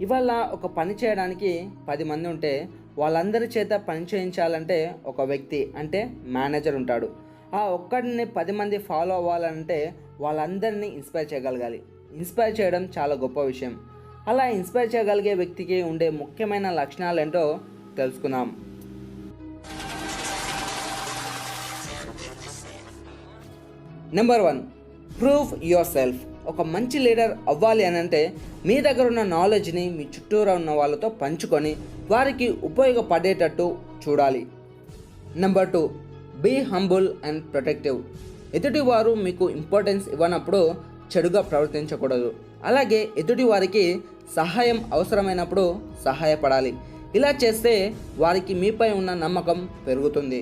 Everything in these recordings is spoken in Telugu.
ఇవాళ ఒక పని చేయడానికి 10 మంది ఉంటే వాళ్ళందరి చేత పని చేయించాలంటే ఒక వ్యక్తి అంటే మేనేజర్ ఉంటాడు. ఆ ఒక్కడిని 10 మంది ఫాలో అవ్వాలంటే వాళ్ళందరినీ ఇన్స్పైర్ చేయగలగాలి. ఇన్స్పైర్ చేయడం చాలా గొప్ప విషయం. అలా ఇన్స్పైర్ చేయగలిగే వ్యక్తికి ఉండే ముఖ్యమైన లక్షణాలు ఏంటో తెలుసుకుందాం. Number 1, prove your self. ఒక మంచి లీడర్ అవ్వాలి అని అంటే మీ దగ్గర ఉన్న నాలెడ్జ్ని మీ చుట్టూరా ఉన్న వాళ్ళతో పంచుకొని వారికి ఉపయోగపడేటట్టు చూడాలి. Number 2, be humble and protective. ఎదుటివారు మీకు ఇంపార్టెన్స్ ఇవ్వనప్పుడు చెడుగా ప్రవర్తించకూడదు. అలాగే ఎదుటి వారికి సహాయం అవసరమైనప్పుడు సహాయపడాలి. ఇలా చేస్తే వారికి మీపై ఉన్న నమ్మకం పెరుగుతుంది.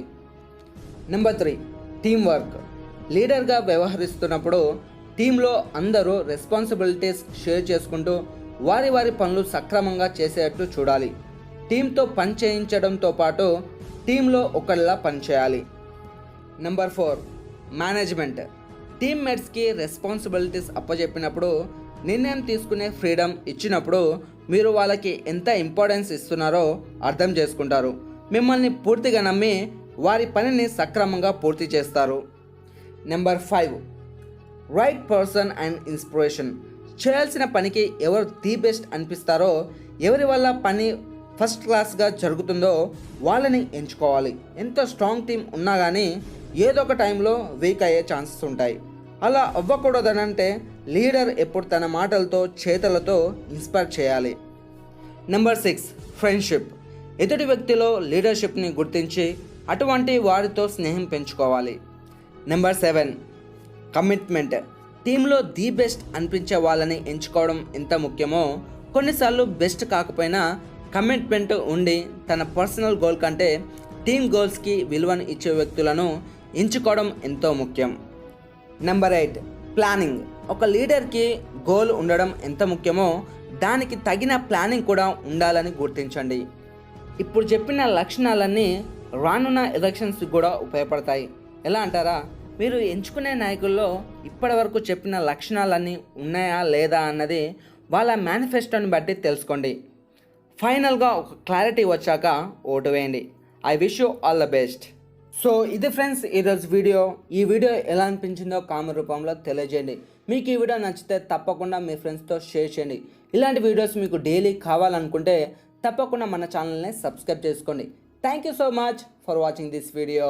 Number 3, team work. లీడర్గా వ్యవహరిస్తున్నప్పుడు టీంలో అందరూ రెస్పాన్సిబిలిటీస్ షేర్ చేసుకుంటూ వారి వారి పనులు సక్రమంగా చేసేటట్టు చూడాలి. టీంతో పని చేయించడంతో పాటు టీంలో ఒకరిలా పనిచేయాలి. Number 4, management. టీమ్మేట్స్కి రెస్పాన్సిబిలిటీస్ అప్పచెప్పినప్పుడు నిర్ణయం తీసుకునే ఫ్రీడమ్ ఇచ్చినప్పుడు మీరు వాళ్ళకి ఎంత ఇంపార్టెన్స్ ఇస్తున్నారో అర్థం చేసుకుంటారు. మిమ్మల్ని పూర్తిగా నమ్మి వారి పనిని సక్రమంగా పూర్తి చేస్తారు. Number 5, right person and inspiration. చేయాల్సిన పనికి ఎవరు ది బెస్ట్ అనిపిస్తారో, ఎవరి వల్ల పని ఫస్ట్ క్లాస్గా జరుగుతుందో వాళ్ళని ఎంచుకోవాలి. ఎంత స్ట్రాంగ్ టీం ఉన్నా కానీ ఏదో ఒక టైంలో వీక్ అయ్యే ఛాన్సెస్ ఉంటాయి. అలా అవ్వకూడదనంటే లీడర్ ఎప్పుడు తన మాటలతో చేతలతో ఇన్స్పైర్ చేయాలి. Number 6, friendship. ఎదుటి వ్యక్తిలో లీడర్షిప్ని గుర్తించి అటువంటి వారితో స్నేహం పెంచుకోవాలి. Number 7, commitment. టీంలో ది బెస్ట్ అనిపించే వాళ్ళని ఎంచుకోవడం ఎంత ముఖ్యమో కొన్నిసార్లు బెస్ట్ కాకపోయినా కమిట్మెంట్ ఉండి తన పర్సనల్ గోల్ కంటే టీమ్ గోల్స్కి విలువను ఇచ్చే వ్యక్తులను ఎంచుకోవడం ఎంతో ముఖ్యం. Number 8, planning. ఒక లీడర్కి గోల్ ఉండడం ఎంత ముఖ్యమో దానికి తగిన ప్లానింగ్ కూడా ఉండాలని గుర్తించండి. ఇప్పుడు చెప్పిన లక్షణాలన్నీ రానున్న ఎలక్షన్స్ కూడా ఉపయోగపడతాయి. ఎలా అంటారా? మీరు ఎంచుకునే నాయకుల్లో ఇప్పటివరకు చెప్పిన లక్షణాలన్నీ ఉన్నాయా లేదా అన్నది వాళ్ళ మేనిఫెస్టోని బట్టి తెలుసుకోండి. ఫైనల్గా ఒక క్లారిటీ వచ్చాక ఓటు వేయండి. I wish you all the best. So ఇది ఫ్రెండ్స్ ఈరోజు వీడియో. ఈ వీడియో ఎలా అనిపించిందో కామెంట్ రూపంలో తెలియజేయండి. మీకు ఈ వీడియో నచ్చితే తప్పకుండా మీ ఫ్రెండ్స్తో షేర్ చేయండి. ఇలాంటి వీడియోస్ మీకు డైలీ కావాలనుకుంటే తప్పకుండా మన ఛానల్ని సబ్స్క్రైబ్ చేసుకోండి. Thank you so much for watching this video.